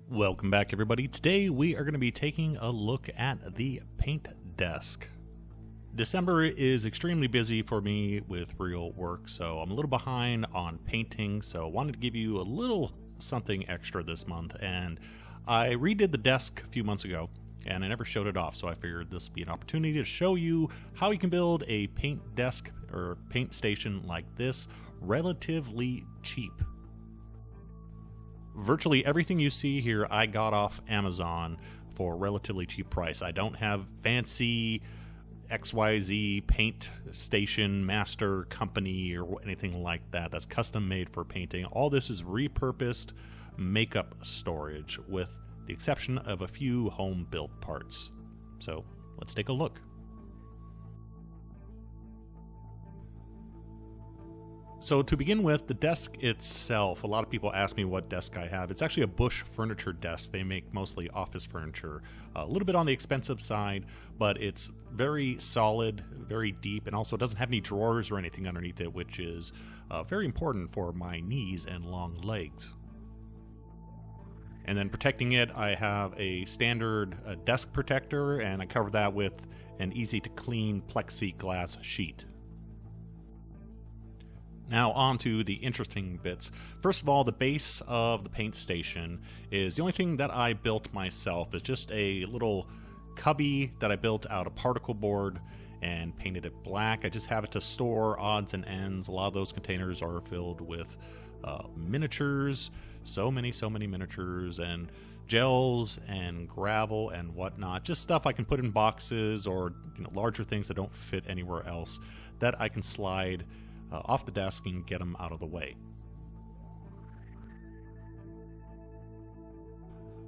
Welcome back, everybody. Today we are going to be taking a look at the paint desk. December is extremely busy for me with real work, so I'm a little behind on painting, so I wanted to give you a little something extra this month. And I redid the desk a few months ago, and I never showed it off, so I figured this would be an opportunity to show you how you can build a paint desk or paint station like this relatively cheap. Virtually everything you see here I got off Amazon for a relatively cheap price. I don't have fancy XYZ paint station master company or anything like that. That's custom made for painting. All this is repurposed makeup storage with the exception of a few home built parts. So let's take a look. So to begin with, the desk itself, a lot of people ask me what desk I have. It's actually a Bush furniture desk. They make mostly office furniture. A little bit on the expensive side, but it's very solid, very deep, and also it doesn't have any drawers or anything underneath it, which is very important for my knees and long legs. And then protecting it, I have a standard desk protector, and I cover that with an easy-to-clean plexiglass sheet. Now on to the interesting bits. First of all, the base of the paint station is the only thing that I built myself. It's just a little cubby that I built out of particle board and painted it black. I just have it to store odds and ends. A lot of those containers are filled with miniatures, so many miniatures and gels and gravel and whatnot. Just stuff I can put in boxes or larger things that don't fit anywhere else that I can slide off the desk and get them out of the way.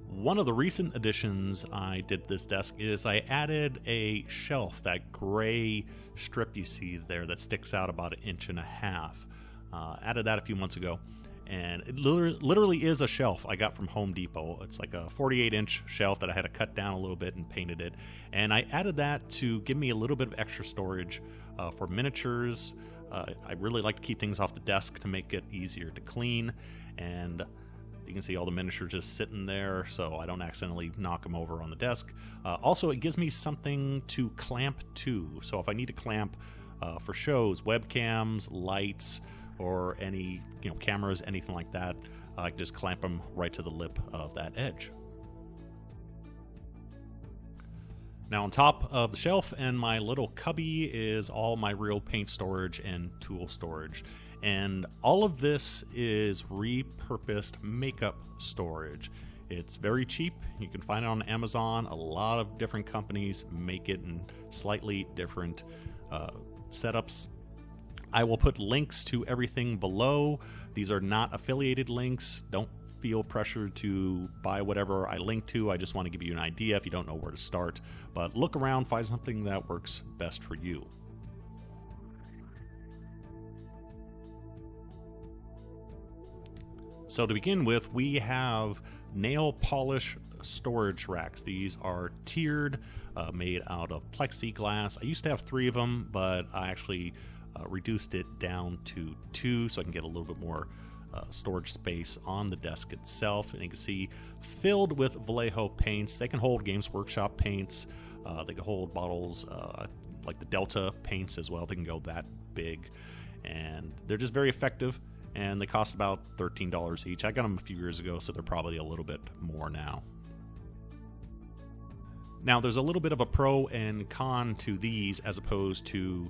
One of the recent additions I did to this desk is I added a shelf, that gray strip you see there that sticks out about 1.5 inches. Added that a few months ago, and it literally is a shelf I got from Home Depot. It's like a 48-inch shelf that I had to cut down a little bit and painted it, and I added that to give me a little bit of extra storage for miniatures. I really like to keep things off the desk to make it easier to clean, and you can see all the miniatures just sitting there so I don't accidentally knock them over on the desk. Also, it gives me something to clamp to, so if I need to clamp for shows, webcams, lights, or any cameras, anything like that, I can just clamp them right to the lip of that edge. Now on top of the shelf and my little cubby is all my real paint storage and tool storage. And all of this is repurposed makeup storage. It's very cheap. You can find it on Amazon. A lot of different companies make it in slightly different setups. I will put links to everything below. These are not affiliated links. Don't feel pressured to buy whatever I link to. I just want to give you an idea if you don't know where to start. But look around, find something that works best for you. So to begin with, we have nail polish storage racks. These are tiered, made out of plexiglass. I used to have 3 of them, but I actually reduced it down to 2 so I can get a little bit more storage space on the desk itself. And you can see filled with Vallejo paints. They can hold Games Workshop paints. They can hold bottles like the Delta paints as well. They can go that big, and they're just very effective, and they cost about $13 each. I got them a few years ago, so they're probably a little bit more now. Now there's a little bit of a pro and con to these as opposed to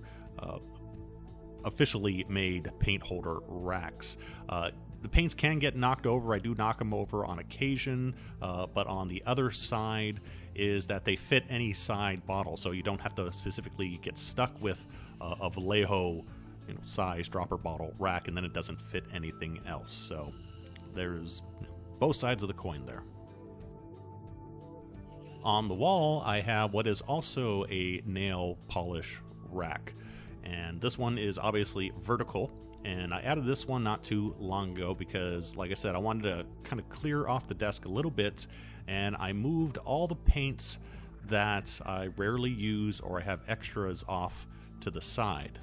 officially made paint holder racks. The paints can get knocked over. I do knock them over on occasion, but on the other side is that they fit any side bottle, so you don't have to specifically get stuck with a Vallejo size dropper bottle rack and then it doesn't fit anything else. So there's both sides of the coin there. On the wall, I have what is also a nail polish rack, and this one is obviously vertical, and I added this one not too long ago because, like I said, I wanted to kind of clear off the desk a little bit, and I moved all the paints that I rarely use or I have extras off to the side.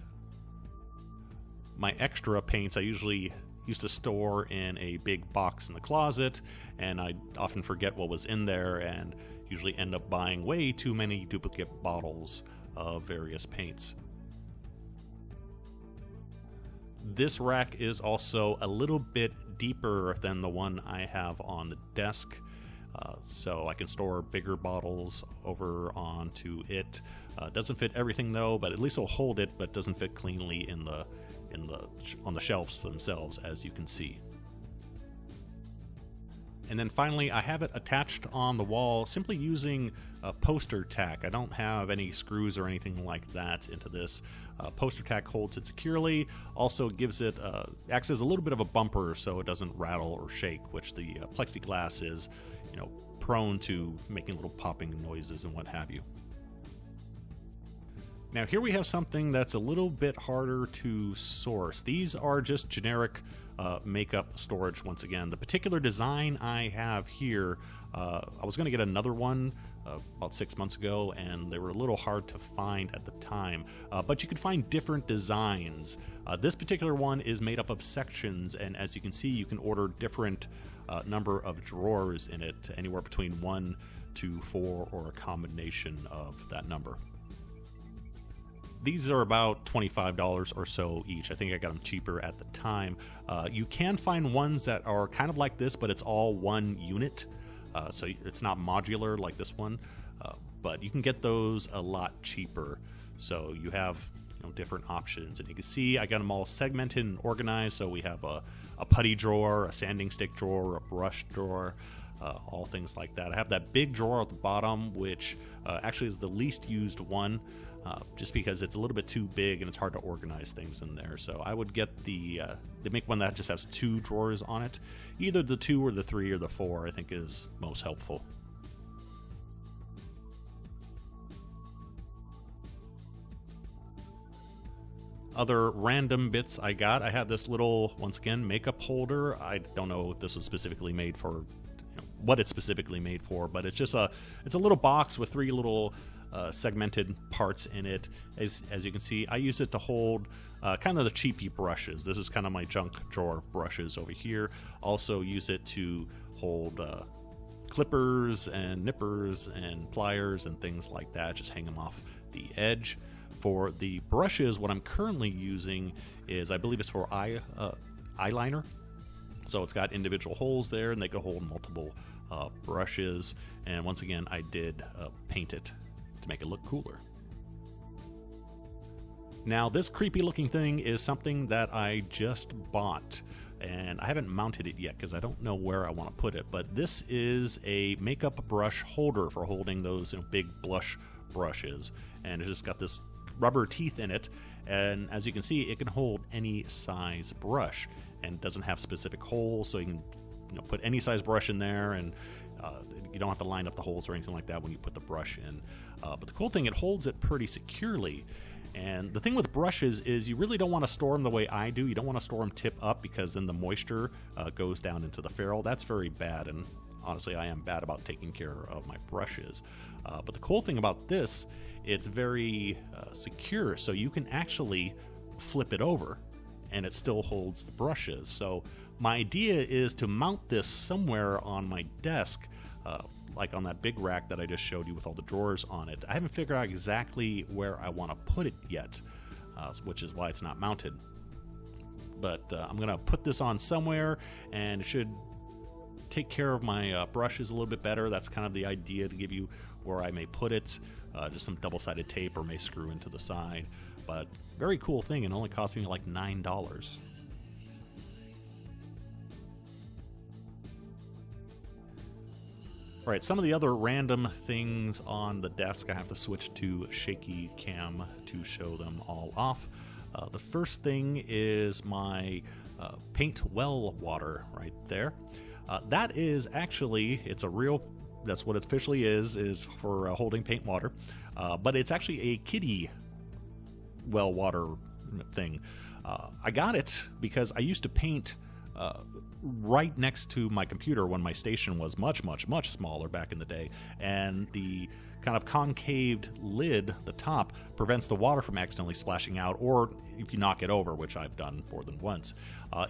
My extra paints I usually used to store in a big box in the closet, and I often forget what was in there and usually end up buying way too many duplicate bottles of various paints. This rack is also a little bit deeper than the one I have on the desk, so I can store bigger bottles over onto it. Doesn't fit everything though, but at least it'll hold it, but doesn't fit cleanly on the shelves themselves, as you can see. And then finally, I have it attached on the wall simply using poster tack. I don't have any screws or anything like that into this. Poster tack holds it securely, also gives it, acts as a little bit of a bumper so it doesn't rattle or shake, which the plexiglass is, prone to making little popping noises and what have you. Now here we have something that's a little bit harder to source. These are just generic makeup storage once again. The particular design I have here, I was going to get another one about 6 months ago, and they were a little hard to find at the time, but you could find different designs. This particular one is made up of sections, and as you can see, you can order different number of drawers in it, anywhere between 1 to 4 or a combination of that number. These are about $25 or so each. I think I got them cheaper at the time. You can find ones that are kind of like this, but it's all one unit. So it's not modular like this one, but you can get those a lot cheaper. So you have different options, and you can see I got them all segmented and organized. So we have a putty drawer, a sanding stick drawer, a brush drawer, all things like that. I have that big drawer at the bottom, which actually is the least used one, just because it's a little bit too big and it's hard to organize things in there. So I would get they make one that just has 2 drawers on it. Either the 2 or the 3 or the 4 I think is most helpful. Other random bits I got, I have this little, once again, makeup holder. I don't know if this was specifically made for, what it's specifically made for, but it's just it's a little box with 3 little segmented parts in it. As you can see, I use it to hold kind of the cheapy brushes. This is kind of my junk drawer brushes over here. Also use it to hold clippers and nippers and pliers and things like that. Just hang them off the edge. For the brushes, what I'm currently using is, I believe it's for eyeliner. So it's got individual holes there, and they can hold multiple brushes. And once again, I did paint it to make it look cooler. Now this creepy looking thing is something that I just bought, and I haven't mounted it yet because I don't know where I want to put it, but this is a makeup brush holder for holding those big blush brushes, and it's just got this rubber teeth in it, and as you can see, it can hold any size brush, and it doesn't have specific holes, so you can put any size brush in there, and you don't have to line up the holes or anything like that when you put the brush in. But the cool thing, it holds it pretty securely. And the thing with brushes is you really don't want to store them the way I do. You don't want to store them tip up, because then the moisture goes down into the ferrule. That's very bad, and honestly, I am bad about taking care of my brushes. But the cool thing about this, it's very secure, so you can actually flip it over and it still holds the brushes. So my idea is to mount this somewhere on my desk, like on that big rack that I just showed you with all the drawers on it. I haven't figured out exactly where I want to put it yet, which is why it's not mounted. But I'm going to put this on somewhere, and it should take care of my brushes a little bit better. That's kind of the idea, to give you where I may put it. Just some double-sided tape, or may screw into the side. But very cool thing, and only cost me like $9. All right, some of the other random things on the desk, I have to switch to shaky cam to show them all off. The first thing is my paint well water right there. That is actually, that's what it officially is for holding paint water, but it's actually a kiddie well water thing. I got it because I used to paint right next to my computer when my station was much, much, much smaller back in the day, and the kind of concaved lid, the top, prevents the water from accidentally splashing out, or if you knock it over, which I've done more than once.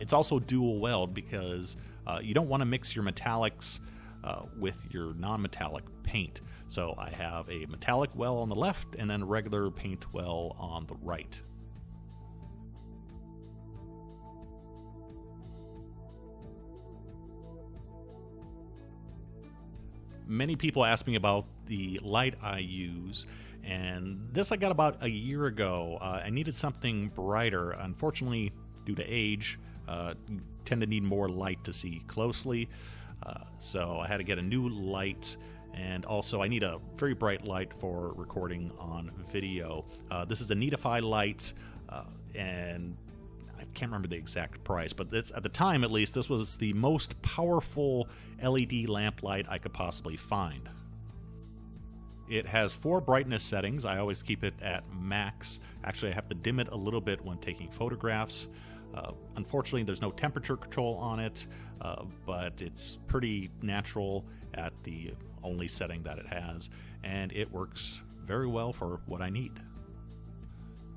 It's also dual weld because you don't want to mix your metallics with your non-metallic paint. So I have a metallic well on the left and then a regular paint well on the right. Many people ask me about the light I use, and this I got about a year ago. I needed something brighter. Unfortunately, due to age, you tend to need more light to see closely. So I had to get a new light, and also I need a very bright light for recording on video. This is a Neatfi light, and I can't remember the exact price, but at the time, at least, this was the most powerful LED lamp light I could possibly find. It has 4 brightness settings. I always keep it at max. Actually, I have to dim it a little bit when taking photographs. Unfortunately, there's no temperature control on it, but it's pretty natural at the only setting that it has, and it works very well for what I need.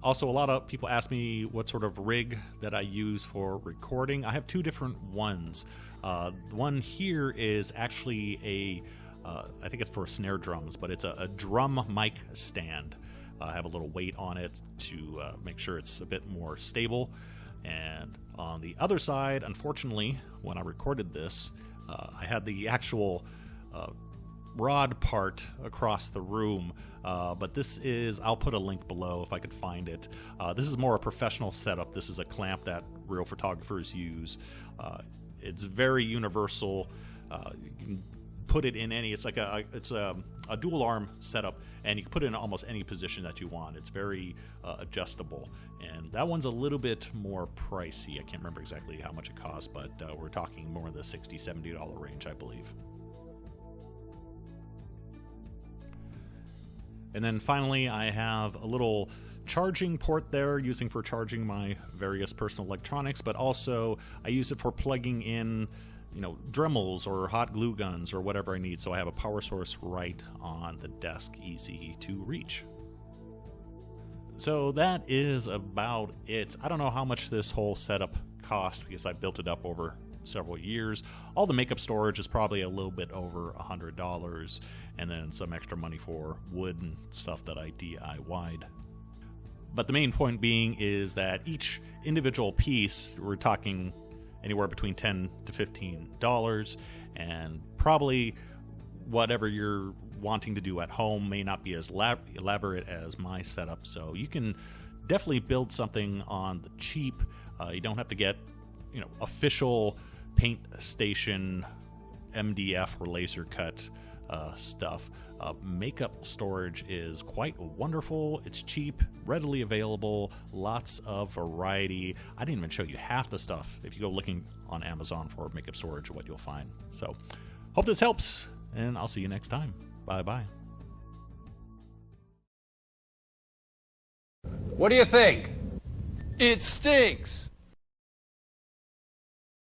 Also, a lot of people ask me what sort of rig that I use for recording. I have 2 different ones. The one here is actually I think it's for snare drums, but it's a drum mic stand. I have a little weight on it to make sure it's a bit more stable. And on the other side, unfortunately, when I recorded this, I had the actual rod part across the room, but this is, I'll put a link below if I could find it. This is more a professional setup. This is a clamp that real photographers use. It's very universal. You can put it in any, it's like a dual arm setup, and you can put it in almost any position that you want. It's very adjustable, and that one's a little bit more pricey. I can't remember exactly how much it costs, but we're talking more in the $60-$70 range, I believe. And then finally, I have a little charging port there, using for charging my various personal electronics, but also I use it for plugging in, Dremels or hot glue guns or whatever I need. So I have a power source right on the desk, easy to reach. So that is about it. I don't know how much this whole setup cost because I built it up over several years. All the makeup storage is probably a little bit over $100, and then some extra money for wood and stuff that I DIY'd. But the main point being is that each individual piece, we're talking anywhere between $10 to $15, and probably whatever you're wanting to do at home may not be as elaborate as my setup. So you can definitely build something on the cheap. You don't have to get official paint station MDF or laser cut stuff. Makeup storage is quite wonderful. It's cheap, readily available, lots of variety. I didn't even show you half the stuff. If you go looking on Amazon for makeup storage, what you'll find. So hope this helps, and I'll see you next time. Bye-bye. What do you think? It stinks!